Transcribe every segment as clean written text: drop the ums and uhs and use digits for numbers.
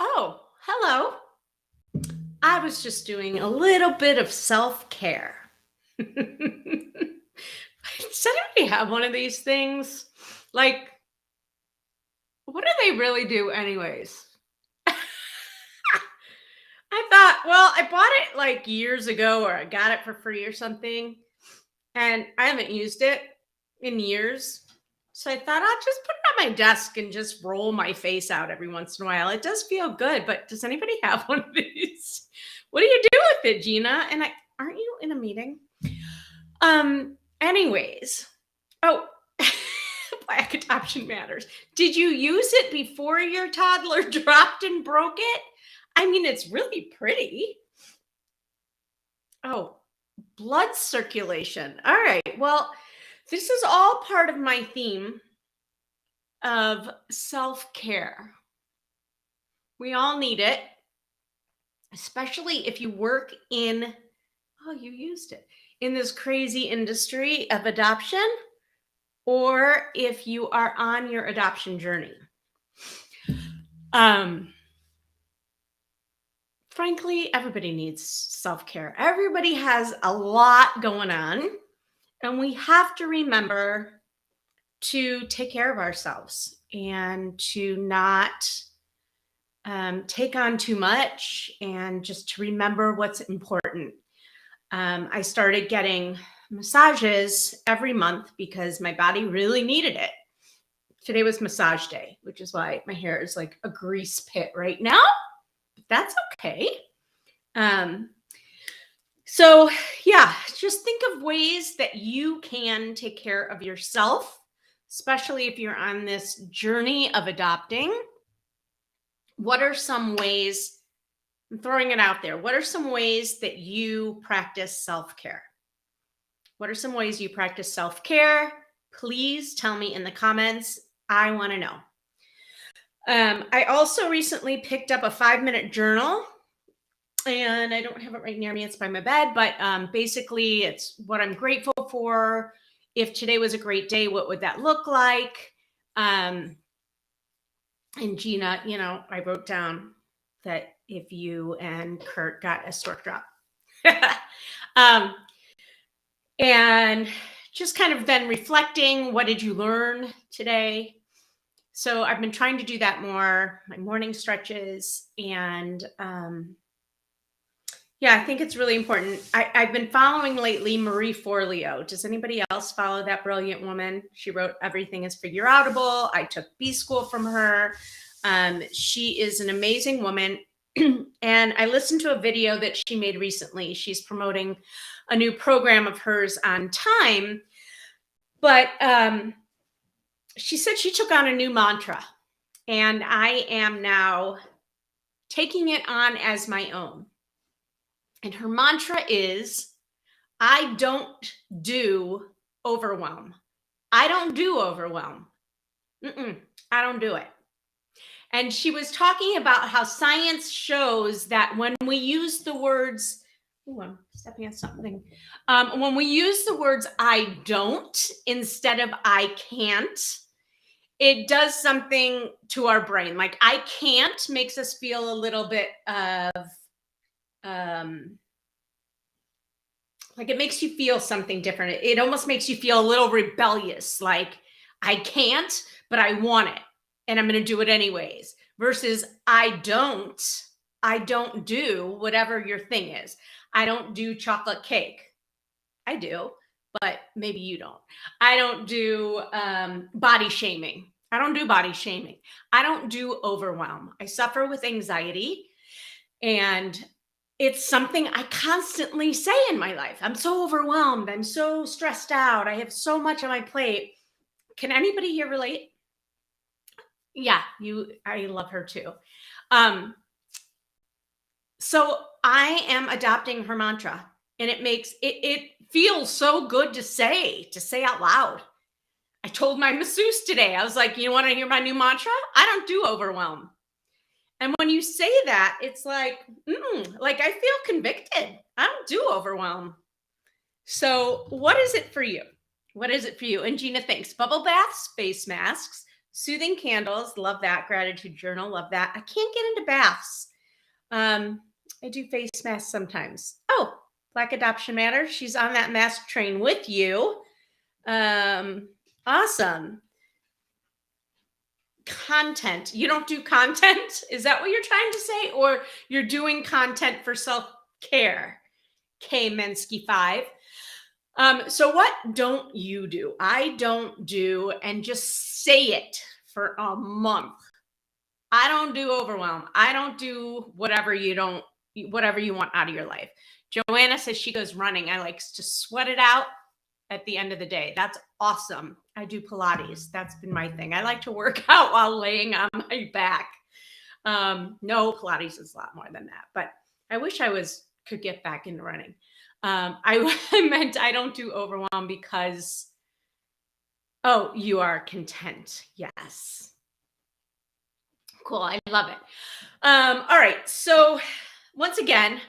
Oh, hello. I was just doing a little bit of self-care. Does anybody have one of these things? Like, what do they really do anyways? I thought, well, I bought it like years ago or I got it for free or something, and I haven't used it in years. So I thought I'll just put it on my desk and just roll my face out every once in a while. It does feel good, but does anybody have one of these? What do you do with it, Gina? And aren't you in a meeting? Anyways. Oh, Black adoption matters. Did you use it before your toddler dropped and broke it? I mean, it's really pretty. Oh, blood circulation. All right. Well, this is all part of my theme of self care. We all need it, especially if you work in, oh, you used it, in this crazy industry of adoption, or if you are on your adoption journey. Frankly, everybody needs self care. Everybody has a lot going on, and we have to remember to take care of ourselves and to not take on too much and just to remember what's important. I started getting massages every month because my body really needed it. Today was massage day, which is why my hair is like a grease pit right now. But that's okay. So yeah, just think of ways that you can take care of yourself, especially if you're on this journey of adopting. What are some ways? I'm throwing it out there. What are some ways that you practice self-care? What are some ways you practice self-care? Please tell me in the comments. I want to know. I also recently picked up a 5-minute journal, and I don't have it right near me. It's by my bed, but basically it's what I'm grateful for. If today was a great day, what would that look like? And Gina, I wrote down that if you and Kurt got a stork drop. And just kind of then reflecting, what did you learn today? So I've been trying to do that more, my morning stretches. And yeah, I think it's really important. I've been following lately Marie Forleo. Does anybody else follow that brilliant woman? She wrote Everything is Figure Outable. I took B School from her. She is an amazing woman. And I listened to a video that she made recently. She's promoting a new program of hers on time. But she said she took on a new mantra. And I am now taking it on as my own. And her mantra is, I don't do overwhelm. I don't do overwhelm. I don't do it. And she was talking about how science shows that when we use the words, I'm stepping on something. When we use the words I don't instead of I can't, it does something to our brain. Like I can't makes us feel a little bit of, like it makes you feel something different. It almost makes you feel a little rebellious. Like I can't, but I want it. And I'm going to do it anyways, versus I don't do whatever your thing is. I don't do chocolate cake. I do, but maybe you don't. I don't do body shaming. I don't do body shaming. I don't do overwhelm. I suffer with anxiety, and it's something I constantly say in my life. I'm so overwhelmed. I'm so stressed out. I have so much on my plate. Can anybody here relate? Yeah, I love her too. So I am adopting her mantra, and it feels so good to say out loud. I told my masseuse today, I was like, you want to hear my new mantra? I don't do overwhelm. And when you say that, it's like I feel convicted. I don't do overwhelm. So what is it for you? What is it for you? And Gina thinks bubble baths, face masks, Soothing candles, love that. Gratitude journal, love that. I can't get into baths. Um, I do face masks sometimes. Oh, Black Adoption Matters. She's on that mask train with you. Awesome. Content. You don't do content? Is that what you're trying to say? Or you're doing content for self-care? K Mensky 5. So what don't you do? I don't do, and just say it for a month. I don't do overwhelm. I don't do whatever you want out of your life. Joanna says she goes running. I like to sweat it out at the end of the day. That's awesome. I do Pilates. That's been my thing. I like to work out while laying on my back. No, Pilates is a lot more than that, but I wish could get back into running. I meant I don't do overwhelm because, oh, you are content. Yes. Cool. I love it. All right. So once again,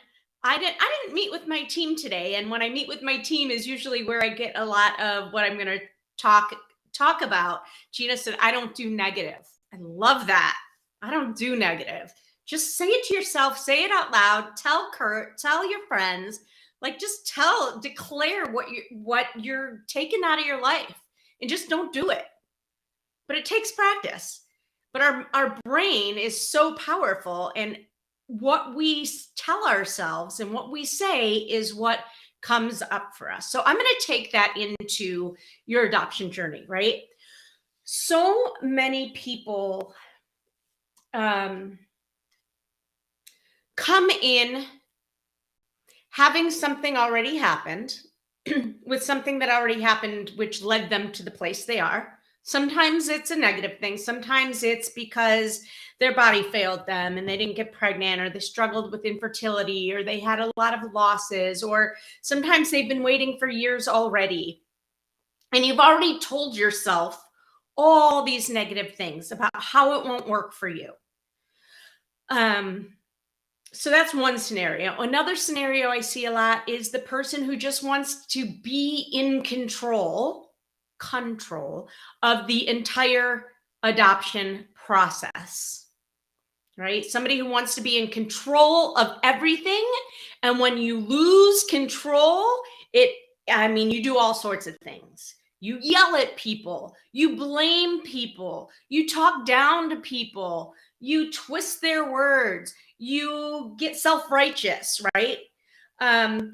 I didn't meet with my team today. And when I meet with my team is usually where I get a lot of what I'm going to talk about. Gina said, I don't do negative. I love that. I don't do negative. Just say it to yourself, say it out loud, tell Kurt, tell your friends, like just declare what you're taking out of your life, and just don't do it. But it takes practice. But our brain is so powerful, and what we tell ourselves and what we say is what comes up for us. So I'm going to take that into your adoption journey, right? So many people come in having something already happened with something that already happened, which led them to the place they are. Sometimes it's a negative thing. Sometimes it's because their body failed them and they didn't get pregnant, or they struggled with infertility, or they had a lot of losses, or sometimes they've been waiting for years already. And you've already told yourself all these negative things about how it won't work for you. So that's one scenario. Another scenario I see a lot is the person who just wants to be in control of the entire adoption process, right? Somebody who wants to be in control of everything. And when you lose control, you do all sorts of things. You yell at people, you blame people, you talk down to people, you twist their words, you get self-righteous, right? And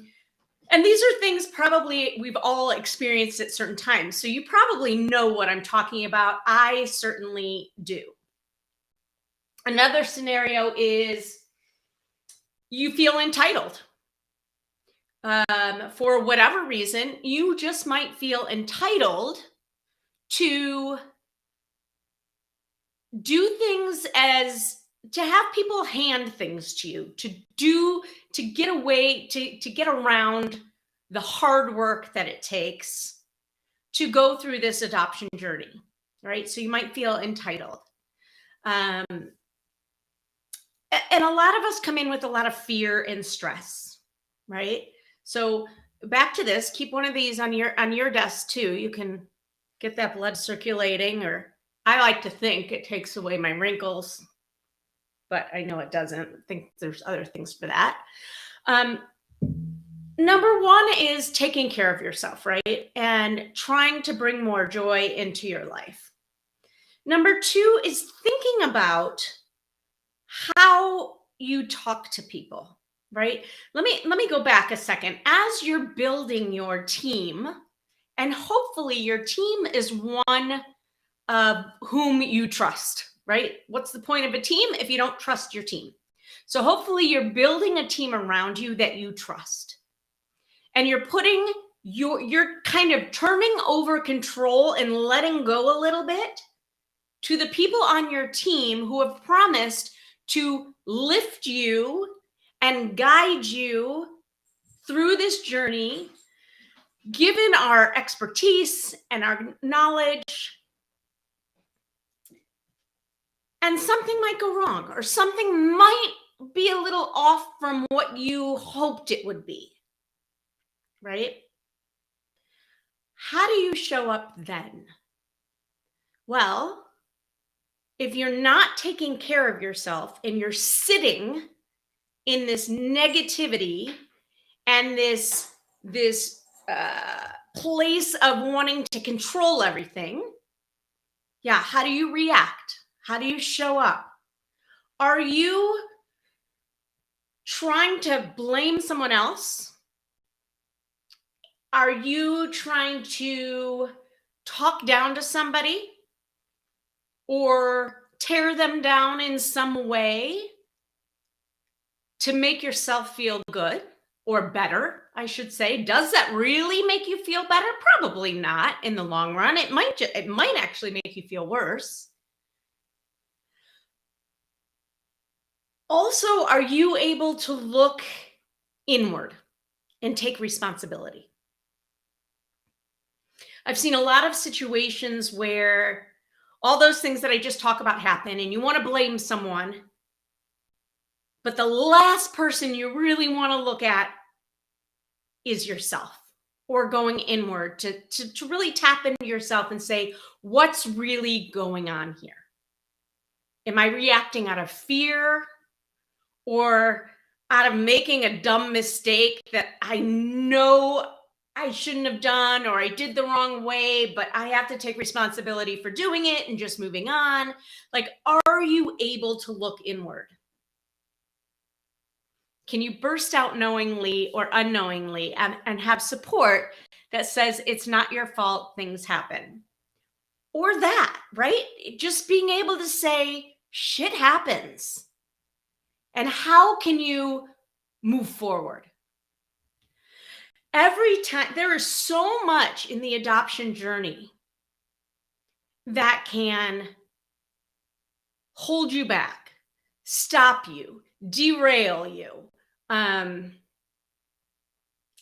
these are things probably we've all experienced at certain times. So you probably know what I'm talking about. I certainly do. Another scenario is you feel entitled. For whatever reason, you just might feel entitled to do things, as to have people hand things to you, to get away, to get around the hard work that it takes to go through this adoption journey, right? So you might feel entitled. And a lot of us come in with a lot of fear and stress, right? So back to this, keep one of these on your desk too. You can get that blood circulating, or I like to think it takes away my wrinkles, but I know it doesn't. I think there's other things for that. Number one is taking care of yourself, right? And trying to bring more joy into your life. Number two is thinking about how you talk to people, right? Let me go back a second. As you're building your team, and hopefully your team is one of whom you trust, right? What's the point of a team if you don't trust your team? So hopefully you're building a team around you that you trust. And you're kind of turning over control and letting go a little bit to the people on your team who have promised to lift you and guide you through this journey, given our expertise and our knowledge. And something might go wrong, or something might be a little off from what you hoped it would be, right? How do you show up then? Well, if you're not taking care of yourself and you're sitting in this negativity and this place of wanting to control everything, yeah, how do you react? How do you show up? Are you trying to blame someone else? Are you trying to talk down to somebody or tear them down in some way to make yourself feel good or better, I should say? Does that really make you feel better? Probably not in the long run. It might actually make you feel worse. Also, are you able to look inward and take responsibility? I've seen a lot of situations where all those things that I just talk about happen and you want to blame someone, but the last person you really want to look at is yourself, or going inward to really tap into yourself and say, what's really going on here? Am I reacting out of fear or out of making a dumb mistake that I know I shouldn't have done, or I did the wrong way, but I have to take responsibility for doing it and just moving on? Like, are you able to look inward? Can you burst out knowingly or unknowingly and have support that says it's not your fault, things happen? Or that, right? Just being able to say, shit happens. And how can you move forward? Every time, there is so much in the adoption journey that can hold you back, stop you, derail you.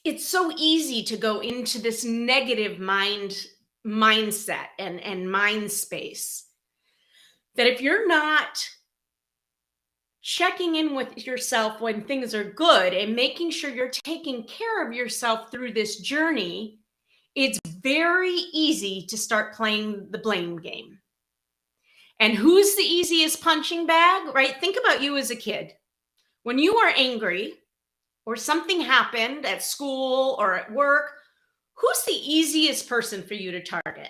It's so easy to go into this negative mindset and mind space that if you're not checking in with yourself when things are good and making sure you're taking care of yourself through this journey, it's very easy to start playing the blame game. And who's the easiest punching bag, right? Think about you as a kid. When you are angry or something happened at school or at work, who's the easiest person for you to target?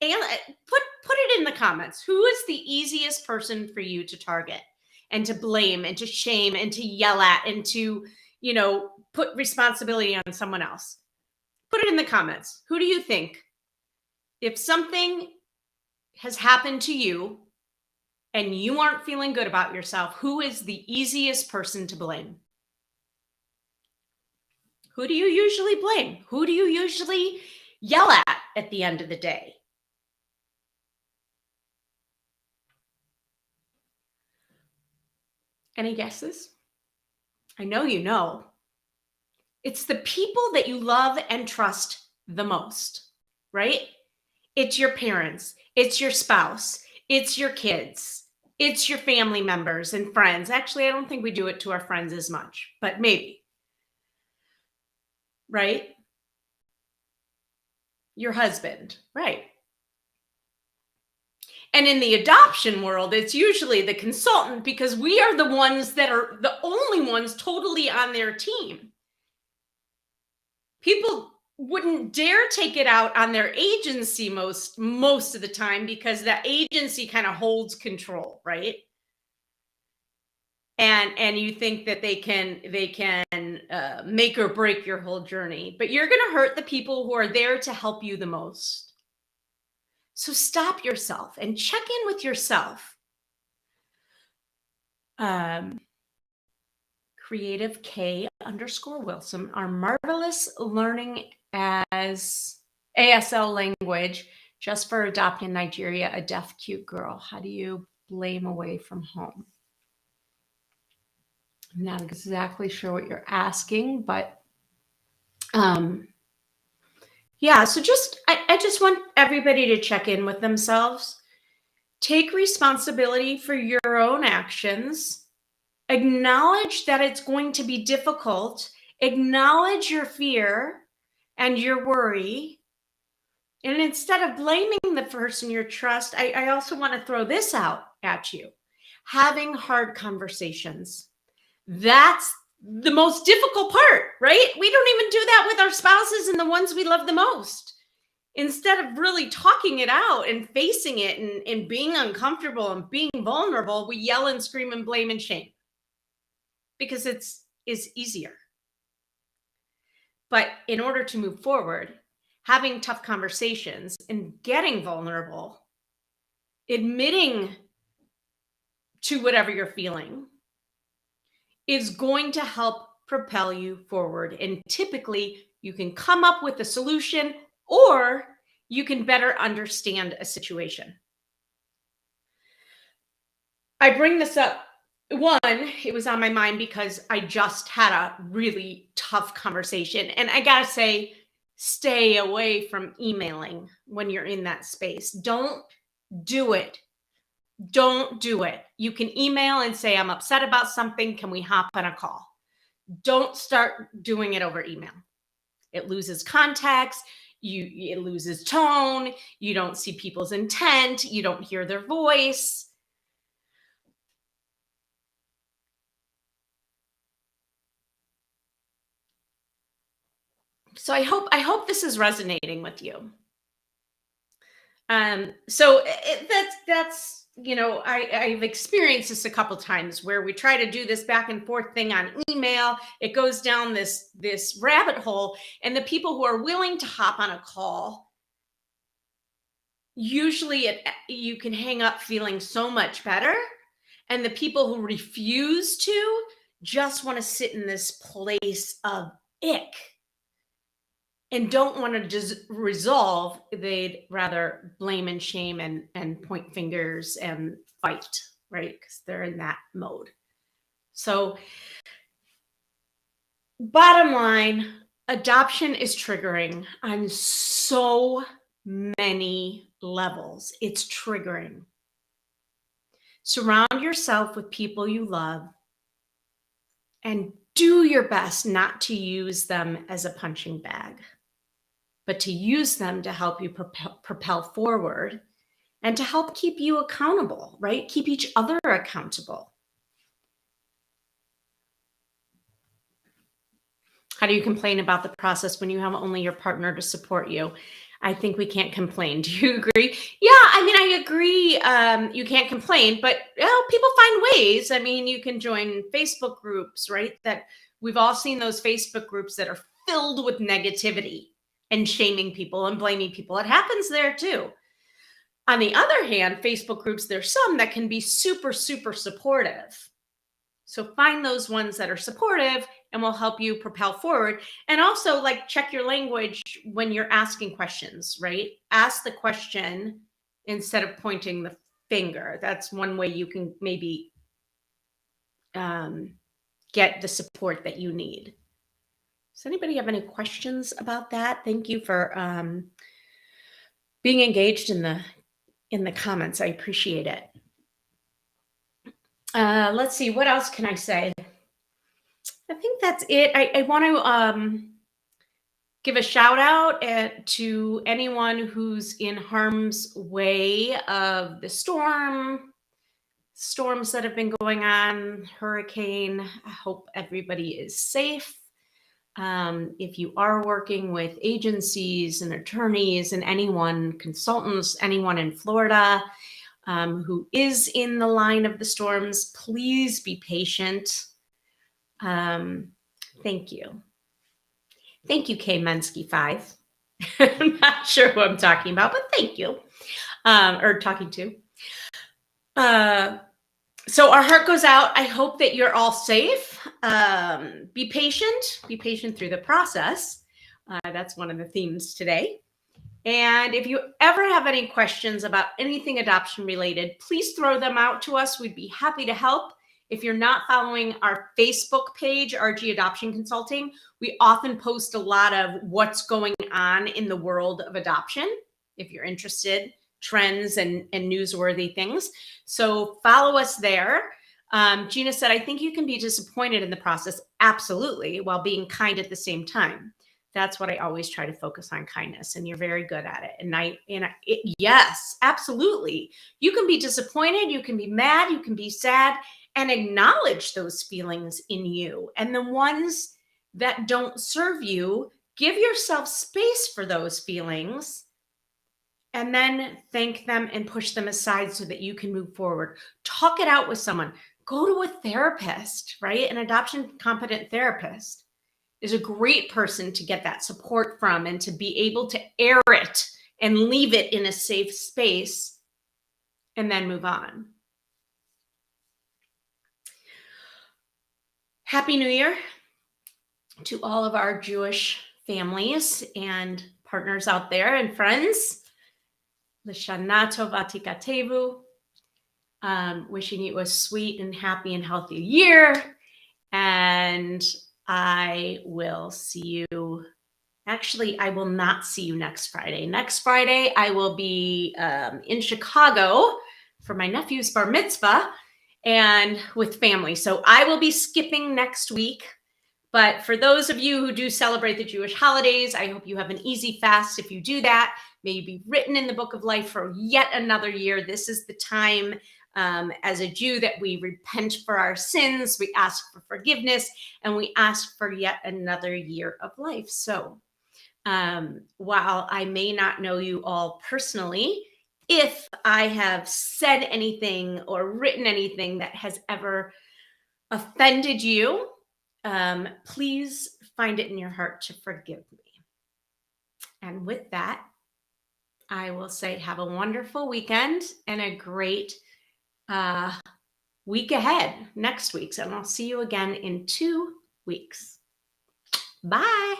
And put it in the comments. Who is the easiest person for you to target and to blame and to shame and to yell at and to, put responsibility on someone else? Put it in the comments. Who do you think, if something has happened to you and you aren't feeling good about yourself, who is the easiest person to blame? Who do you usually blame? Who do you usually yell at the end of the day? Any guesses? I know you know. It's the people that you love and trust the most, right? It's your parents, it's your spouse, it's your kids, it's your family members and friends. Actually, I don't think we do it to our friends as much, but maybe. Right? Your husband, right? And in the adoption world, it's usually the consultant, because we are the ones that are the only ones totally on their team. People wouldn't dare take it out on their agency most of the time, because that agency kind of holds control, right? And you think that they can make or break your whole journey, but you're going to hurt the people who are there to help you the most. So stop yourself and check in with yourself. Creative K_Wilson, our marvelous learning as ASL language just for adopting in Nigeria, a deaf cute girl. How do you blame away from home? I'm not exactly sure what you're asking, but yeah, so I just want everybody to check in with themselves, take responsibility for your own actions, acknowledge that it's going to be difficult, acknowledge your fear and your worry. And instead of blaming the person you trust, I also want to throw this out. at you. Having hard conversations. That's the most difficult part, right? We don't even do that with our spouses and the ones we love the most. Instead of really talking it out and facing it and being uncomfortable and being vulnerable, we yell and scream and blame and shame because it's easier. But in order to move forward, having tough conversations and getting vulnerable, admitting to whatever you're feeling is going to help propel you forward. And typically, you can come up with a solution or you can better understand a situation. I bring this up. One, it was on my mind because I just had a really tough conversation. And I got to say, stay away from emailing when you're in that space. Don't do it. Don't do it. You can email and say, I'm upset about something. Can we hop on a call? Don't start doing it over email. It loses context. It loses tone. You don't see people's intent. You don't hear their voice. So I hope this is resonating with you. So that's I've experienced this a couple times where we try to do this back and forth thing on email. It goes down this rabbit hole, and the people who are willing to hop on a call, usually you can hang up feeling so much better, and the people who refuse to just want to sit in this place of ick and don't want to resolve. They'd rather blame and shame and point fingers and fight, right? Because they're in that mode. So bottom line, adoption is triggering on so many levels. It's triggering. Surround yourself with people you love and do your best not to use them as a punching bag, but to use them to help you propel forward and to help keep you accountable, right? Keep each other accountable. How do you complain about the process when you have only your partner to support you? I think we can't complain. Do you agree? Yeah, I mean, I agree. You can't complain, but people find ways. I mean, you can join Facebook groups, right? That we've all seen those Facebook groups that are filled with negativity and shaming people and blaming people. It happens there too. On the other hand, Facebook groups, there's some that can be super, super supportive. So find those ones that are supportive and will help you propel forward. And also, like, check your language when you're asking questions, right? Ask the question instead of pointing the finger. That's one way you can maybe get the support that you need. Does anybody have any questions about that? Thank you for being engaged in the comments. I appreciate it. Let's see, what else can I say? I think that's it. I want to give a shout out to anyone who's in harm's way of the storms that have been going on, hurricane. I hope everybody is safe. If you are working with agencies and attorneys and consultants, anyone in Florida who is in the line of the storms, please be patient. Thank you. Thank you, K Mensky 5. I'm not sure who I'm talking about, but thank you. Or talking to. So our heart goes out. I hope that you're all safe. Be patient through the process. That's one of the themes today. And if you ever have any questions about anything adoption related, please throw them out to us. We'd be happy to help. If you're not following our Facebook page, RG Adoption Consulting, we often post a lot of what's going on in the world of adoption. If you're interested, trends and newsworthy things. So follow us there. Gina said, I think you can be disappointed in the process. Absolutely, while being kind at the same time. That's what I always try to focus on, kindness, and you're very good at it. Yes, absolutely. You can be disappointed, you can be mad, you can be sad, and acknowledge those feelings in you. And the ones that don't serve you, give yourself space for those feelings and then thank them and push them aside so that you can move forward. Talk it out with someone. Go to a therapist, right? An adoption competent therapist is a great person to get that support from and to be able to air it and leave it in a safe space and then move on. Happy New Year to all of our Jewish families and partners out there and friends. L'shana tova tikatevu. Wishing you a sweet and happy and healthy year. And I will see you. Actually, I will not see you next Friday. Next Friday, I will be in Chicago for my nephew's bar mitzvah and with family. So I will be skipping next week. But for those of you who do celebrate the Jewish holidays, I hope you have an easy fast. If you do that, may you be written in the book of life for yet another year. This is the time as a Jew that we repent for our sins, we ask for forgiveness, and we ask for yet another year of life. So while I may not know you all personally, if I have said anything or written anything that has ever offended you, please find it in your heart to forgive me. And with that, I will say have a wonderful weekend and a great week ahead next week. And I'll see you again in 2 weeks. Bye.